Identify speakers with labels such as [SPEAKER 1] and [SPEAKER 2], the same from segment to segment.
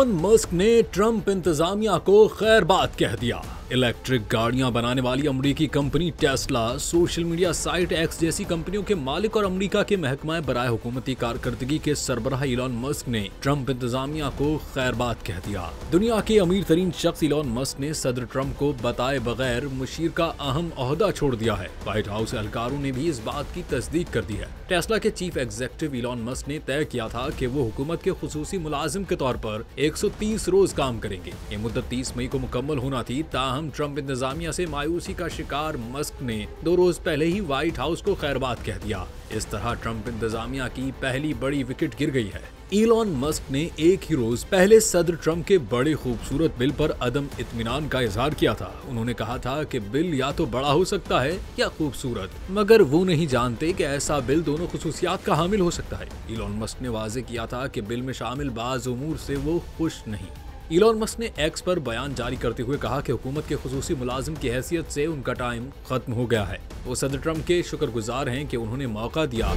[SPEAKER 1] Elon Musk ने Trump इंतजामिया को खैरबाद कह दिया। इलेक्ट्रिक गाड़ियां बनाने वाली अमेरिकी company Tesla, social media site x जैसी कंपनियों के मालिक और अमेरिका के महकमा बराए हुकूमती कारकर्दगी के सरबराह इलॉन मस्क ने ट्रंप इंतजामिया को खैरबाद कह दिया। दुनिया के अमीर तरीन शख्स इलॉन मस्क ने सदर ट्रंप को बताए बगैर मुशीर का अहम ओहदा छोड़ दिया है। व्हाइट हाउस एहलकारों ने भी इस बात की तस्दीक कर दी है। टेस्ला के चीफ एग्जीक्यूटिव इलॉन मस्क ने तय किया था कि वो हुकूमत के खुसूसी मुलाजिम के तौर पर 130 रोज काम करेंगे। ये मुद्दत 30 मई को मुकम्मल होना थी। ताहम ट्रंप इंतजामिया से मायूसी का शिकार मस्क ने 2 रोज पहले ही व्हाइट हाउस को खैरबाद कह दिया। इस तरह ट्रंप इंतजामिया की पहली बड़ी विकेट गिर गई है। इलॉन मस्क ने एक ही रोज पहले सदर ट्रंप के बड़े खूबसूरत बिल पर अदम इत्मीनान का इजहार किया था। उन्होंने कहा था कि बिल या तो बड़ा हो सकता है या खूबसूरत, मगर वो नहीं जानते कि ऐसा बिल दोनों खुसूसियात का हामिल हो सकता है। इलॉन मस्क ने वाजे किया था कि बिल में शामिल बाज़ उमूर से वो खुश नहीं। इलॉन मस्क ने एक्स पर बयान जारी करते हुए कहा कि हुकूमत के खुसूसी मुलाजिम की हैसियत से उनका टाइम खत्म हो गया है। वो सदर ट्रंप के शुक्रगुजार हैं कि उन्होंने मौका दिया।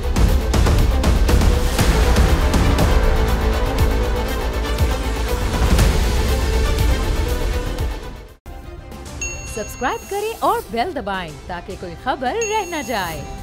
[SPEAKER 2] सब्सक्राइब करें और बेल दबाएं ताकि कोई खबर रह न जाए।